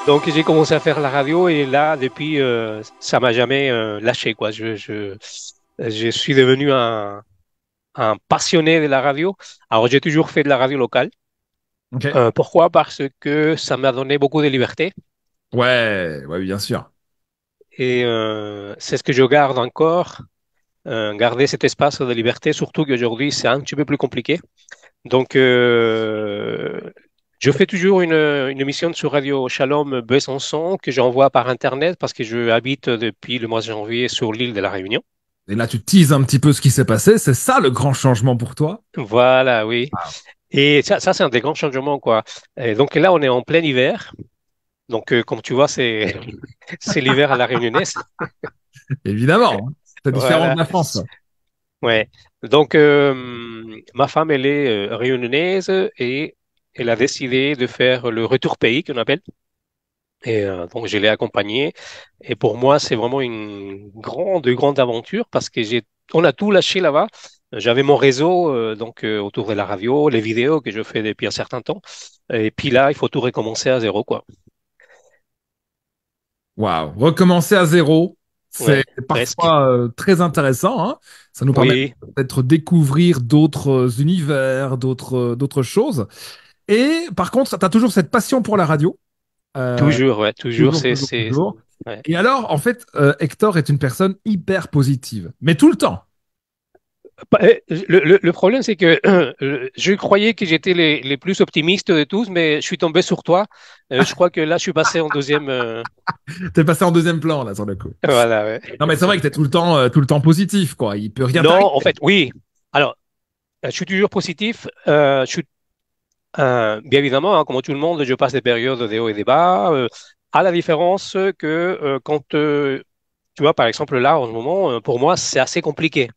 Donc j'ai commencé à faire la radio et là, depuis, ça m'a jamais lâché, quoi. Je suis devenu un passionné de la radio. Alors j'ai toujours fait de la radio locale. Ok. Pourquoi? Parce que ça m'a donné beaucoup de liberté Ouais, ouais, bien sûr. et c'est ce que je garde encore. Garder cet espace de liberté, surtout qu'aujourd'hui c'est un petit peu plus compliqué. Donc, je fais toujours une émission sur Radio Shalom Besançon que j'envoie par Internet parce que je habite depuis le mois de janvier sur l'île de la Réunion. Et là, tu teases un petit peu ce qui s'est passé. C'est ça le grand changement pour toi? Voilà, oui. Et ça c'est un des grands changements, quoi. Et donc là, on est en plein hiver. Donc, comme tu vois, c'est c'est l'hiver à la Réunionnaise. Évidemment, hein. C'est différent de Voilà. la France. Ouais. Donc, ma femme, elle est réunionnaise et elle a décidé de faire le retour pays, qu'on appelle. Et donc, je l'ai accompagné. Et pour moi, c'est vraiment une grande aventure parce que on a tout lâché là-bas. J'avais mon réseau autour de la radio, les vidéos que je fais depuis un certain temps. Et puis là, il faut tout recommencer à zéro, quoi. Waouh. Recommencer à zéro, c'est Ouais, presque. parfois très intéressant, hein. Ça nous permet Oui, peut-être découvrir d'autres univers, d'autres choses. Et par contre, tu as toujours cette passion pour la radio. Euh, toujours, ouais, toujours. Toujours, toujours, toujours. Ouais. Et alors, en fait, Hector est une personne hyper positive, mais tout le temps. Le problème, c'est que je croyais que j'étais les plus optimistes de tous, mais je suis tombé sur toi. Je crois que là, je suis passé en deuxième. T'es passé en deuxième plan, là, sur le coup. Voilà, ouais. Non, mais c'est vrai que t'es tout le temps positif, quoi. Il peut rien Non, t'arriver. en fait, oui. Alors, je suis toujours positif. Bien évidemment, hein, comme tout le monde, je passe des périodes de hauts et des bas. À la différence que quand, tu vois, par exemple, là, en ce moment, pour moi, c'est assez compliqué.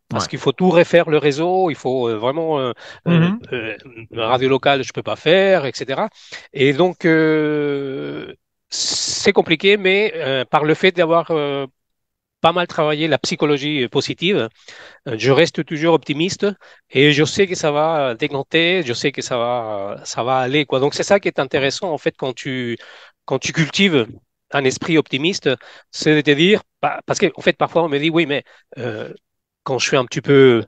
Parce Ouais. qu'il faut tout refaire le réseau, il faut vraiment Mhm. radio locale, je peux pas faire, etc. Et donc c'est compliqué, mais par le fait d'avoir pas mal travaillé la psychologie positive, je reste toujours optimiste et je sais que ça va décanter, je sais que ça va aller, quoi. Donc c'est ça qui est intéressant en fait quand tu cultives un esprit optimiste, c'est de te dire, parce qu'en fait parfois on me dit oui, mais quand je suis un petit peu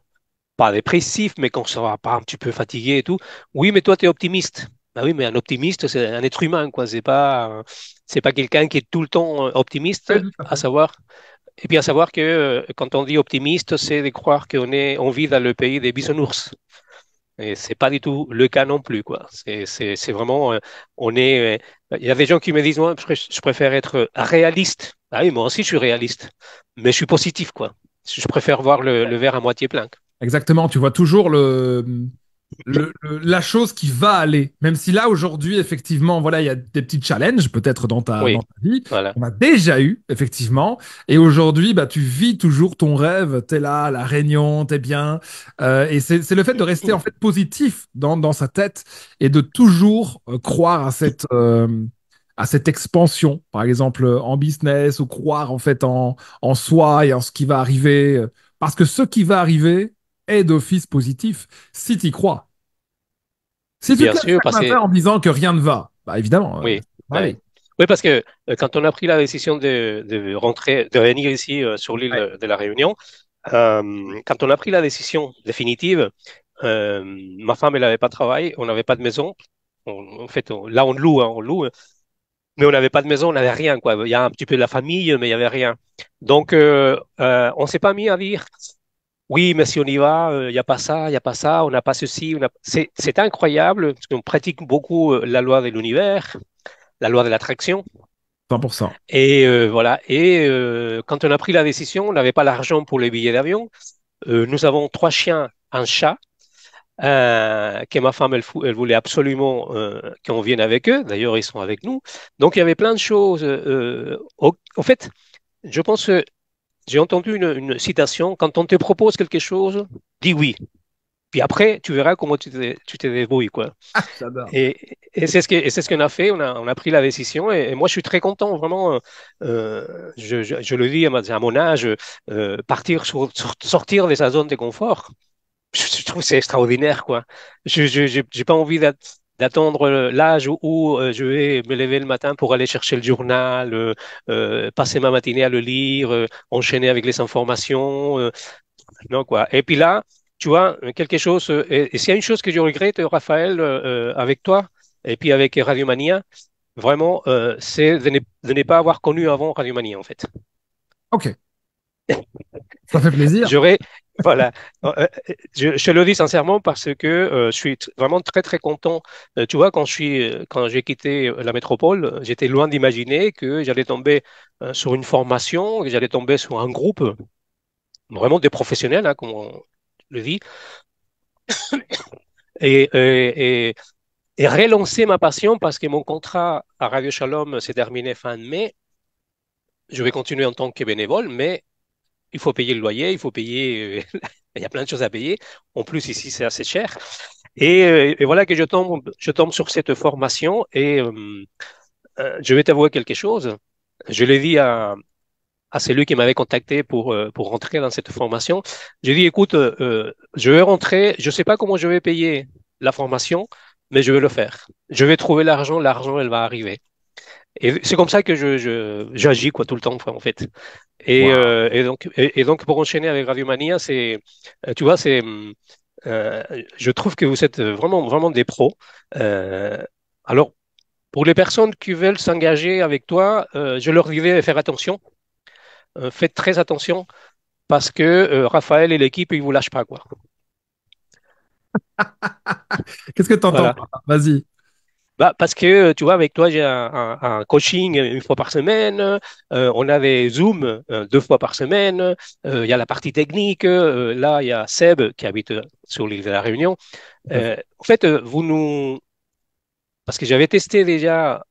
pas dépressif, mais quand ça va pas un petit peu fatigué et tout. Oui, mais toi, tu es optimiste. Ah oui, mais un optimiste, c'est un être humain, quoi. C'est pas quelqu'un qui est tout le temps optimiste, Ouais, tout à à fait. savoir. Et puis à savoir que quand on dit optimiste, c'est de croire on vit dans le pays des bisounours. Et c'est pas du tout le cas non plus, quoi. C'est vraiment, on est. Il y a des gens qui me disent, moi, je préfère être réaliste. Ah oui, moi aussi, je suis réaliste, mais je suis positif, quoi. Je préfère voir le verre à moitié plein. Exactement, tu vois toujours la chose qui va aller. Même si là, aujourd'hui, effectivement, voilà, il y a des petits challenges, peut-être Oui, dans ta vie. voilà. On a déjà eu, effectivement. Et aujourd'hui, bah, tu vis toujours ton rêve. T'es là, à La Réunion, t'es bien. Et c'est le fait de rester, en fait, positif dans sa tête et de toujours croire à cette expansion, par exemple, en business ou croire, en fait, en soi et en ce qui va arriver. Parce que ce qui va arriver est d'office positif si tu y crois. Si tu te Bien lèves sûr, chaque parce que, matin en disant que rien ne va, bah évidemment, oui, ça va ouais. aller. Oui, parce que quand on a pris la décision de rentrer, de venir ici sur l'île Ouais. de la Réunion, quand on a pris la décision définitive, ma femme, elle n'avait pas de travail, on n'avait pas de maison. En fait, là, on loue, hein, on loue, mais on n'avait pas de maison, on n'avait rien, quoi. Il y a un petit peu de la famille, mais il n'y avait rien. Donc, on s'est pas mis à dire, oui, mais si on y va, il n'y a pas ça, il n'y a pas ça, on n'a pas ceci. C'est incroyable, parce qu'on pratique beaucoup la loi de l'univers, la loi de l'attraction. 100%. Et voilà. Et quand on a pris la décision, on n'avait pas l'argent pour les billets d'avion. Nous avons trois chiens, un chat, que ma femme, elle voulait absolument qu'on vienne avec eux. D'ailleurs, ils sont avec nous. Donc, il y avait plein de choses. En fait, je pense que j'ai entendu une citation, quand on te propose quelque chose, dis oui. Puis après, tu verras comment tu te débrouilles, quoi. J'adore. Et c'est ce qu'on a fait. On a pris la décision. Et moi, je suis très content, vraiment. Je le dis à mon âge, sortir de sa zone de confort. Je trouve que c'est extraordinaire, quoi. J'ai pas envie d'être. d'attendre l'âge où je vais me lever le matin pour aller chercher le journal, passer ma matinée à le lire, enchaîner avec les informations. Non, quoi. Et puis là, tu vois, quelque chose, et s'il y a une chose que je regrette, Raphaël, avec toi, et puis avec Radio Mania, vraiment, c'est de ne pas avoir connu avant Radio Mania, en fait. Ok, ça fait plaisir. J'aurais, voilà, je te le dis sincèrement parce que je suis vraiment très très content. Tu vois, quand j'ai quitté la métropole, j'étais loin d'imaginer que j'allais tomber sur une formation, que j'allais tomber sur un groupe vraiment des professionnels, hein, comme on le dit, et, et, et, et relancer ma passion parce que mon contrat à Radio Shalom s'est terminé fin de mai. Je vais continuer en tant que bénévole, mais il faut payer le loyer, il faut payer, il y a plein de choses à payer. En plus, ici, c'est assez cher. Et voilà que je tombe sur cette formation et je vais t'avouer quelque chose. Je l'ai dit à celui qui m'avait contacté pour rentrer dans cette formation. J'ai dit, écoute, je vais rentrer, je ne sais pas comment je vais payer la formation, mais je vais le faire. Je vais trouver l'argent, elle va arriver. Et c'est comme ça que j'agis quoi tout le temps en fait. Et donc pour enchaîner avec Radio Mania, tu vois, euh, je trouve que vous êtes vraiment vraiment des pros. Euh, alors pour les personnes qui veulent s'engager avec toi, je leur dirais de faire attention. Faites très attention parce que Raphaël et l'équipe ils vous lâchent pas quoi. Qu'est-ce que tu entends Voilà. par là? Vas-y. Bah, parce que, tu vois, avec toi, j'ai un coaching une fois par semaine, on a des Zooms deux fois par semaine, il y a la partie technique, là, il y a Seb qui habite sur l'île de la Réunion. Tout à fait. En fait, parce que j'avais testé déjà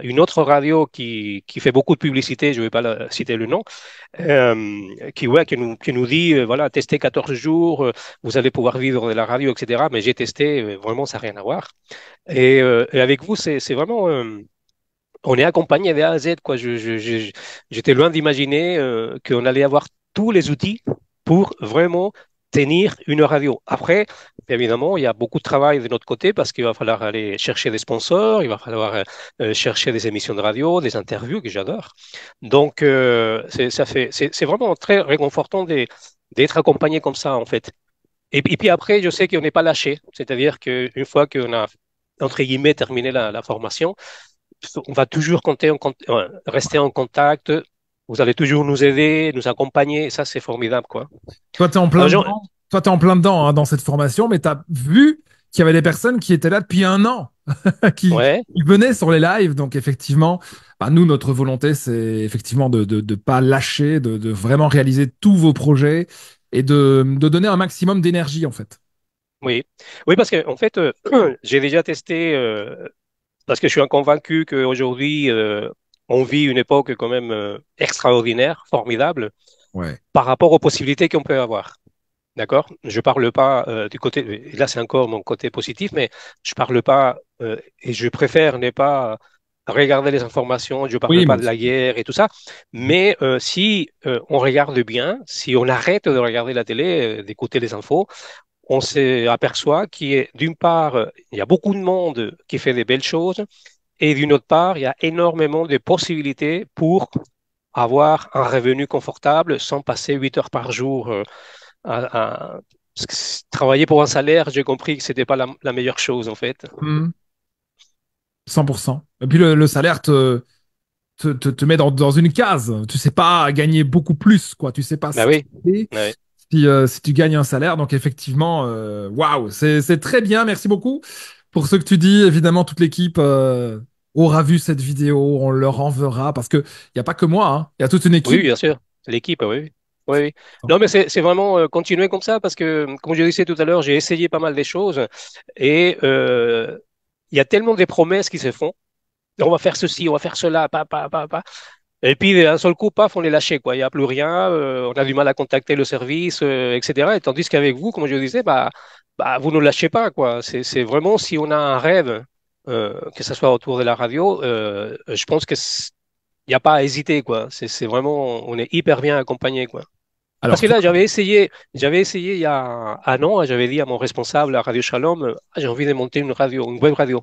une autre radio qui fait beaucoup de publicité, je ne vais pas citer le nom, qui nous dit, voilà, testez 14 jours, vous allez pouvoir vivre de la radio, etc. Mais j'ai testé, vraiment, ça n'a rien à voir. Et avec vous, c'est vraiment, on est accompagné de A à Z, quoi. J'étais loin d'imaginer qu'on allait avoir tous les outils pour vraiment tenir une radio. Après, évidemment, il y a beaucoup de travail de notre côté parce qu'il va falloir aller chercher des sponsors, il va falloir chercher des émissions de radio, des interviews que j'adore. Donc, c'est vraiment très réconfortant d'être accompagné comme ça, en fait. Et puis après, je sais qu'on n'est pas lâché. C'est-à-dire qu'une fois qu'on a, entre guillemets, terminé la formation, on va toujours rester en contact. Vous allez toujours nous aider, nous accompagner. Ça, c'est formidable, quoi. Toi, tu es en plein Alors, dedans. Toi, tu en plein dedans hein, dans cette formation, mais tu as vu qu'il y avait des personnes qui étaient là depuis un an, ouais, qui venaient sur les lives. Donc, effectivement, bah, nous, notre volonté, c'est effectivement de pas lâcher, de vraiment réaliser tous vos projets et de donner un maximum d'énergie, en fait. oui. Oui, parce que, en fait, j'ai déjà testé, parce que je suis convaincu qu'aujourd'hui, on vit une époque quand même extraordinaire, formidable, Ouais. par rapport aux possibilités qu'on peut avoir. D'accord? Je parle pas du côté, et là c'est encore mon côté positif, mais je parle pas, et je préfère ne pas regarder les informations, je parle Oui, moi pas de la aussi. guerre et tout ça, mais si on regarde bien, si on arrête de regarder la télé, d'écouter les infos, on s'aperçoit qu'il y a d'une part, il y a beaucoup de monde qui fait des belles choses, et d'une autre part, il y a énormément de possibilités pour avoir un revenu confortable sans passer 8 heures par jour parce que travailler pour un salaire, j'ai compris que c'était pas la meilleure chose en fait. Mhm. 100%. Et puis le salaire te met dans une case. Tu sais pas gagner beaucoup plus, quoi. Tu sais pas Bah ce qui oui, est bah oui. si tu gagnes un salaire. Donc effectivement, waouh, c'est très bien. Merci beaucoup pour ce que tu dis. Évidemment, toute l'équipe aura vu cette vidéo. On leur enverra parce que il y a pas que moi, hein. Il y a toute une Oui, équipe. bien sûr. L'équipe, oui, oui. Oui, oui. Non, mais c'est vraiment continuer comme ça parce que, comme je disais tout à l'heure, j'ai essayé pas mal des choses et il y a tellement de promesses qui se font. On va faire ceci, on va faire cela, pas. Et puis, d'un seul coup, paf, on est lâché, quoi. Il n'y a plus rien, on a du mal à contacter le service, etc. Et tandis qu'avec vous, comme je disais, vous ne lâchez pas, quoi. C'est vraiment, si on a un rêve, que ce soit autour de la radio, je pense il n'y a pas à hésiter, quoi. C'est vraiment, on est hyper bien accompagné, quoi. Parce Alors que toi, là, j'avais essayé il y a un an, j'avais dit à mon responsable à Radio Shalom, j'ai envie de monter une radio, une web radio.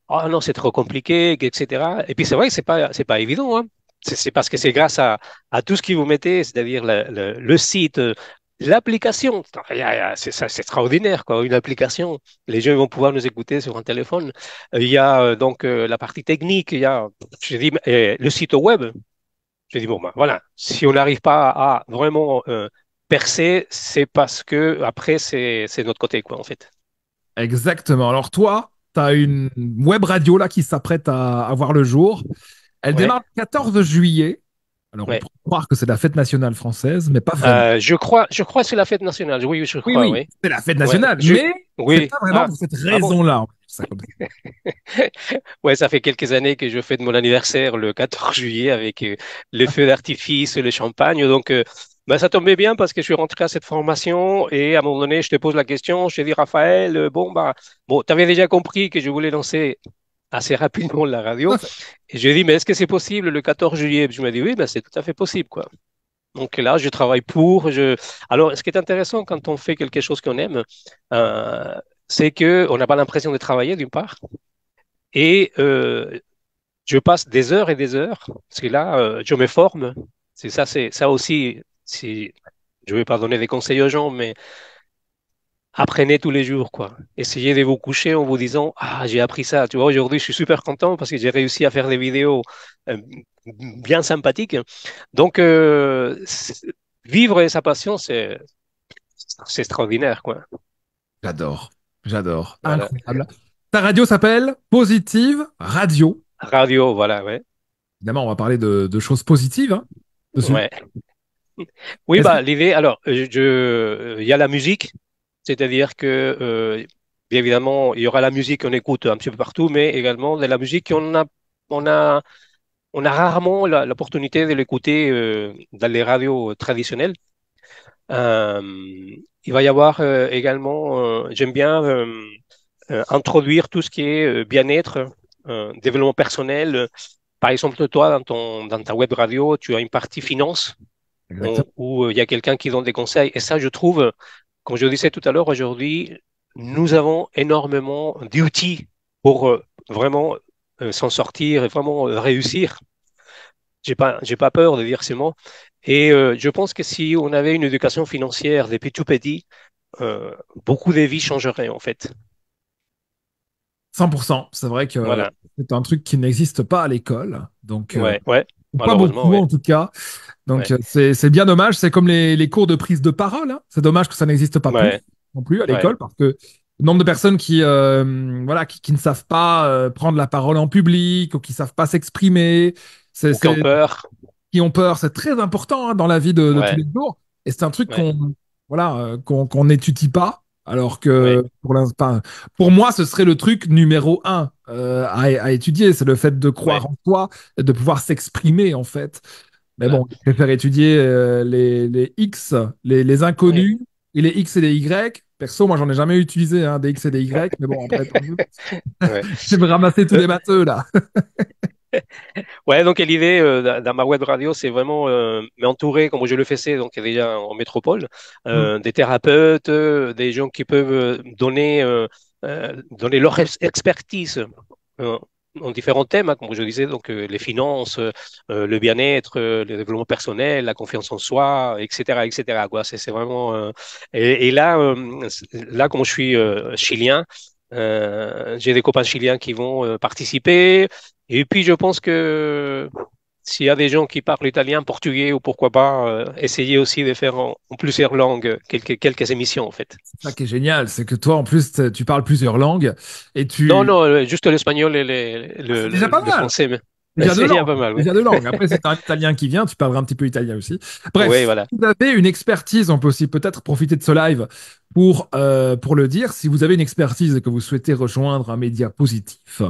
Ah non, c'est trop compliqué, etc. Et puis c'est vrai que c'est pas évident, hein. C'est parce que c'est grâce à tout ce que vous mettez, c'est-à-dire le site, l'application. C'est extraordinaire, quoi. Une application. Les gens vont pouvoir nous écouter sur un téléphone. Il y a donc la partie technique, il y a, je dis, le site web. Je dis, bon, ben voilà, si on n'arrive pas à vraiment percer, c'est parce que après, c'est notre côté, quoi, en fait. exactement. Alors toi, tu as une web radio là qui s'apprête à voir le jour. Elle Ouais, démarre le 14 juillet. Alors on ouais. pourrait croire que c'est la fête nationale française, mais pas vraiment. Je crois que c'est la fête nationale. Oui, je Oui, crois, oui, oui. c'est la fête Ouais, nationale, mais c'est oui. pas vraiment pour cette Ah bon? raison-là. On va dire ça comme ça. Ouais, ça fait quelques années que je fête mon anniversaire le 14 juillet avec les feux d'artifice, le champagne. Donc, bah, ça tombait bien parce que je suis rentré à cette formation et à un moment donné, je te pose la question, je te dis, Raphaël, bon, tu avais déjà compris que je voulais lancer assez rapidement la Tout radio. à fait. Et je lui ai dit, mais est-ce que c'est possible le 14 juillet? Puis je me dis, oui, ben, c'est tout à fait possible, quoi. Donc là, je travaille Alors, ce qui est intéressant quand on fait quelque chose qu'on aime, euh, c'est que on n'a pas l'impression de travailler, d'une part, et je passe des heures et des heures, parce que là, je me forme. C'est ça aussi. Je ne vais pas donner des conseils aux gens, mais apprenez tous les jours, quoi. Essayez de vous coucher en vous disant, ah, j'ai appris ça. Tu vois, aujourd'hui, je suis super content parce que j'ai réussi à faire des vidéos euh, bien sympathiques. Donc, vivre sa passion, c'est extraordinaire, quoi. J'adore, j'adore, Voilà. incroyable. Ta radio s'appelle Positive Radio. Radio, voilà, ouais. Évidemment, on va parler de choses positives hein, dessus. Ouais. Oui, Est-ce que bah, l'idée, alors, il y a la musique, c'est-à-dire que, bien évidemment, il y aura la musique qu'on écoute un petit peu partout, mais également de la musique on a, on a rarement l'opportunité de l'écouter dans les radios traditionnelles. Euh, il va y avoir également, j'aime bien introduire tout ce qui est bien-être, développement personnel. Par exemple, toi, dans ta web radio, tu as une partie finance Exactement. où il y a quelqu'un qui donne des conseils. Et ça, je trouve, comme je disais tout à l'heure, aujourd'hui, nous avons énormément d'outils pour vraiment s'en sortir et vraiment réussir. J'ai pas peur de dire ces mots. Et je pense que si on avait une éducation financière depuis tout petit, beaucoup de vies changeraient en fait. 100%. C'est vrai que Voilà. c'est un truc qui n'existe pas à l'école. Donc, Ouais, ouais. pas Malheureusement, beaucoup ouais. en tout cas. Donc, Ouais, c'est bien dommage. C'est comme les cours de prise de parole, hein. C'est dommage que ça n'existe pas plus ouais, non plus à ouais. l'école parce que le nombre de personnes voilà, qui ne savent pas prendre la parole en public ou qui savent pas s'exprimer, Ou qui ont peur. qui ont peur, c'est très important hein, dans la vie de tous Ouais, les jours. Et c'est un truc ouais, voilà, qu'on n'étudie pas. Alors ouais, que pour l'instant, pour moi, ce serait le truc numéro un à étudier. C'est le fait de ouais, croire en soi, et de pouvoir s'exprimer en fait. Mais voilà. bon, je préfère étudier les X, les Ouais, inconnus, et les X et les Y. Perso, moi, j'en ai jamais utilisé hein, des X et des Y, mais bon, après, tant mieux. ouais. Je vais me ramasser tous Euh, les matheux là. Ouais, donc l'idée dans ma web radio, c'est vraiment m'entourer, comme je le faisais donc déjà en métropole, Mm, des thérapeutes, des gens qui peuvent donner leur expertise euh, en différents thèmes, hein, comme je disais, donc les finances, le bien-être, le développement personnel, la confiance en soi, etc., etc. Quoi. C'est vraiment et là, là, comme je suis chilien, j'ai des copains chiliens qui vont participer. Et puis, je pense que s'il y a des gens qui parlent italien, portugais ou pourquoi pas, essayer aussi de faire en plusieurs langues quelques émissions, en fait. c'est ça qui est génial, c'est que toi, en plus, tu parles plusieurs langues et Non, tu. non, juste l'espagnol et Ah, c'est déjà pas le mal. français, mais Déjà deux c'est déjà langues. pas mal, oui. Déjà deux langues. Après, si t'as un italien qui vient, tu parleras un petit peu italien aussi. Oui, Bref, voilà. si vous avez une expertise, on peut aussi peut-être profiter de ce live pour le dire. Si vous avez une expertise et que vous souhaitez rejoindre un média positif,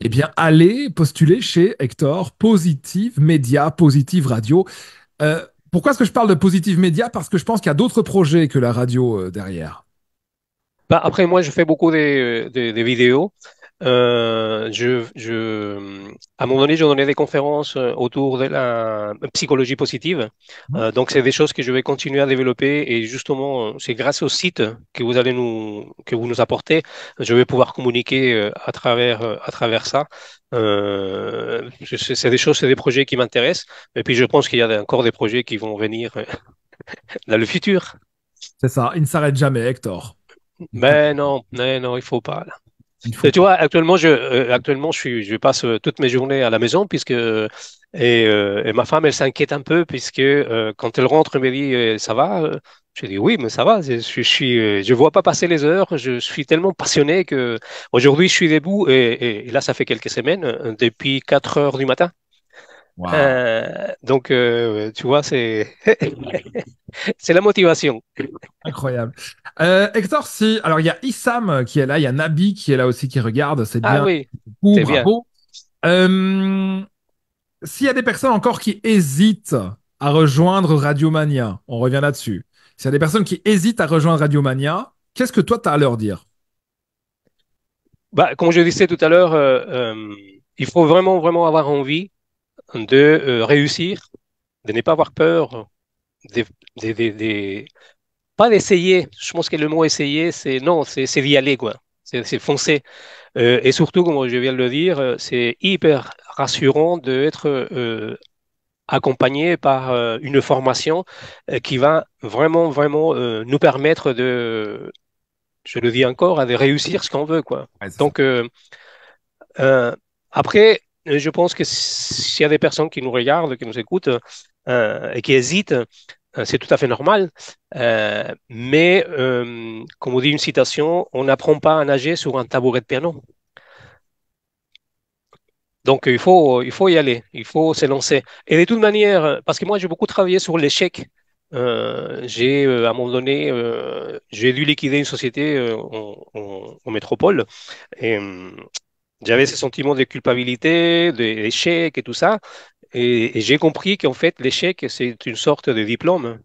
eh bien, allez postuler chez Hector, Positive Média, Positive Radio. Pourquoi est-ce que je parle de Positive Média? Parce que je pense qu'il y a d'autres projets que la radio derrière. Bah, après, moi, je fais beaucoup des vidéos. À un moment donné, je donnais des conférences autour de la psychologie positive. Donc, c'est des choses que je vais continuer à développer. Et justement, c'est grâce au site que vous nous apportez, je vais pouvoir communiquer à travers ça. C'est des choses, c'est des projets qui m'intéressent. Et puis, je pense qu'il y a encore des projets qui vont venir dans le futur. C'est ça, il ne s'arrête jamais, Hector. Mais non, il faut pas. Il ne faut Tu pas. vois, actuellement, je passe toutes mes journées à la maison et ma femme, elle s'inquiète un peu puisque quand elle rentre, elle me dit, ça va? Je dis oui, mais ça va. Je vois pas passer les heures. Je suis tellement passionné que aujourd'hui, je suis debout et là, ça fait quelques semaines, depuis 4 heures du matin. Waouh. Tu vois, c'est la motivation. Incroyable. Hector, si. Alors, il y a Issam qui est là, il y a Nabi qui est là aussi qui regarde. C'est Ah bien. oui, Beaucoup, c'est bien. bravo. Euh, S'il y a des personnes encore qui hésitent à rejoindre Radiomania, on revient là-dessus. S'il y a des personnes qui hésitent à rejoindre Radiomania, qu'est-ce que toi, tu as à leur dire? Bah, comme je disais tout à l'heure, il faut vraiment, vraiment avoir envie de réussir, de ne pas avoir peur, de, pas d'essayer. Je pense que le mot essayer, c'est non, c'est d'y aller, quoi. C'est foncer. Et surtout, comme je viens de le dire, c'est hyper rassurant d'être accompagné par une formation qui va vraiment, vraiment nous permettre je le dis encore, de réussir ce qu'on veut, quoi. Ouais, c'est ça. Donc, Euh, après, je pense que s'il y a des personnes qui nous regardent, qui nous écoutent et qui hésitent, c'est tout à fait normal. Comme on dit une citation, on n'apprend pas à nager sur un tabouret de piano. Donc, il faut y aller, il faut se lancer. Et de toute manière, parce que moi, j'ai beaucoup travaillé sur l'échec. À un moment donné, j'ai dû liquider une société en métropole. Et, j'avais ce sentiment de culpabilité, d'échec et tout ça. Et j'ai compris qu'en fait, l'échec, c'est une sorte de diplôme.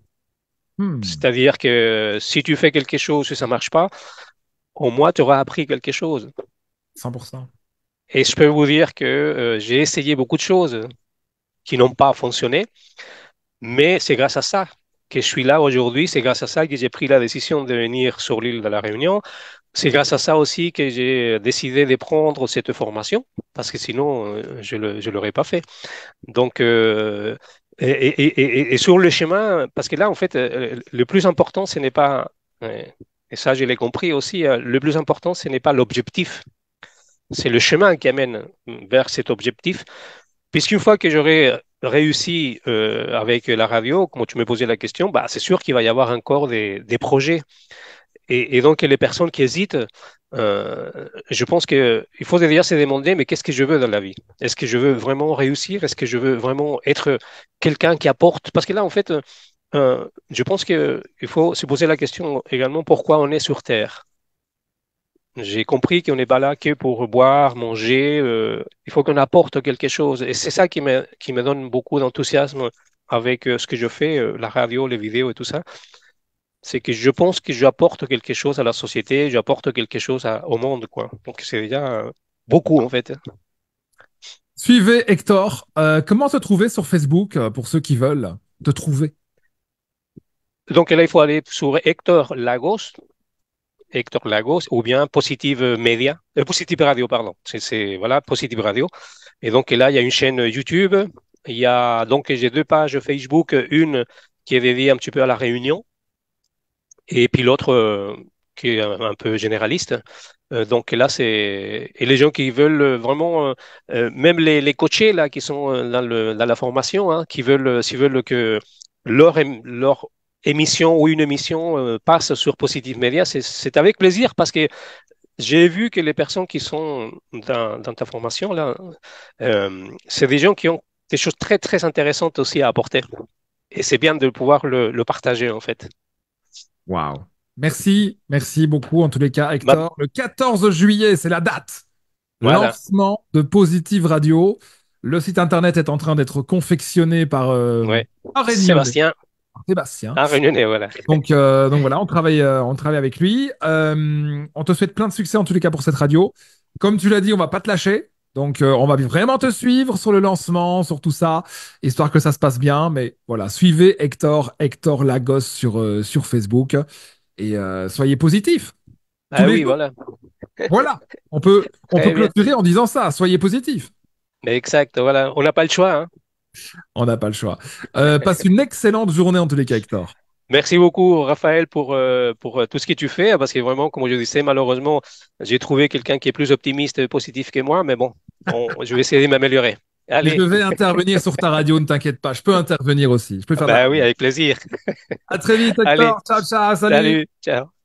Hmm, C'est-à-dire que si tu fais quelque chose et ça marche pas, au moins, tu auras appris quelque chose. 100%. Et je peux vous dire que j'ai essayé beaucoup de choses qui n'ont pas fonctionné, mais c'est grâce à ça que je suis là aujourd'hui. C'est grâce à ça que j'ai pris la décision de venir sur l'île de la Réunion. C'est grâce à ça aussi que j'ai décidé de prendre cette formation, parce que sinon, je l'aurais pas fait. Donc, et sur le chemin, parce que là, en fait, le plus important, ce n'est pas, et ça, je l'ai compris aussi, le plus important, ce n'est pas l'objectif, c'est le chemin qui amène vers cet objectif. Puisqu'une fois que j'aurai réussi avec la radio, comme tu me posais la question, bah, c'est sûr qu'il va y avoir encore des projets et donc, les personnes qui hésitent, je pense qu'il faut déjà se demander, mais qu'est-ce que je veux dans la vie? Est-ce que je veux vraiment réussir? Est-ce que je veux vraiment être quelqu'un qui apporte? Parce que là, en fait, je pense qu'il faut se poser la question également pourquoi on est sur Terre. J'ai compris qu'on n'est pas là que pour boire, manger. Il faut qu'on apporte quelque chose. Et c'est ça qui me donne beaucoup d'enthousiasme avec ce que je fais, la radio, les vidéos et tout ça. C'est que je pense que j'apporte quelque chose à la société, j'apporte quelque chose au monde, quoi. Donc c'est déjà beaucoup, en fait. Suivez Hector. Comment te trouver sur Facebook pour ceux qui veulent te trouver? Donc là, il faut aller sur Hector Lagos, ou bien Positive Media, Positive Radio, pardon. Voilà, Positive Radio. Et donc là, il y a une chaîne YouTube. Donc j'ai deux pages Facebook, une qui est dédiée un petit peu à la Réunion, et puis l'autre qui est un peu généraliste. Donc là, et les gens qui veulent vraiment, même les coachés là qui sont dans la formation, hein, qui veulent, s'ils veulent que leur émission ou une émission passe sur Positive Media, c'est avec plaisir parce que j'ai vu que les personnes qui sont dans ta formation là, c'est des gens qui ont des choses très très intéressantes aussi à apporter. Et c'est bien de pouvoir le partager en fait. Waouh. Merci, merci beaucoup en tous les cas, Bah, Hector. Le 14 juillet, c'est la date. voilà, Lancement de Positive Radio. Le site internet est en train d'être confectionné ouais. par Réunionnais, Sébastien, par Sébastien. un réunionnais, voilà. Donc voilà, on travaille avec lui. On te souhaite plein de succès en tous les cas pour cette radio. Comme tu l'as dit, on va pas te lâcher. Donc, on va vraiment te suivre sur le lancement, sur tout ça, histoire que ça se passe bien. Mais voilà, suivez Hector Lagos sur Facebook et soyez positifs tous Ah les oui, jours. voilà. Voilà, on peut Très bien. clôturer en disant ça. Soyez positifs. Mais exact, voilà. On n'a pas le choix, hein. On n'a pas le choix. Passe une excellente journée en tous les cas, Hector. Merci beaucoup, Raphaël, pour tout ce que tu fais, parce que vraiment, comme je disais, malheureusement, j'ai trouvé quelqu'un qui est plus optimiste et positif que moi, mais bon, je vais essayer de m'améliorer. Je Allez, vais intervenir sur ta radio, ne t'inquiète pas. Je peux intervenir aussi. Je peux faire de la bah com. oui, avec plaisir. À très vite, Allez, Hector. Ciao, ciao, salut. salut, ciao.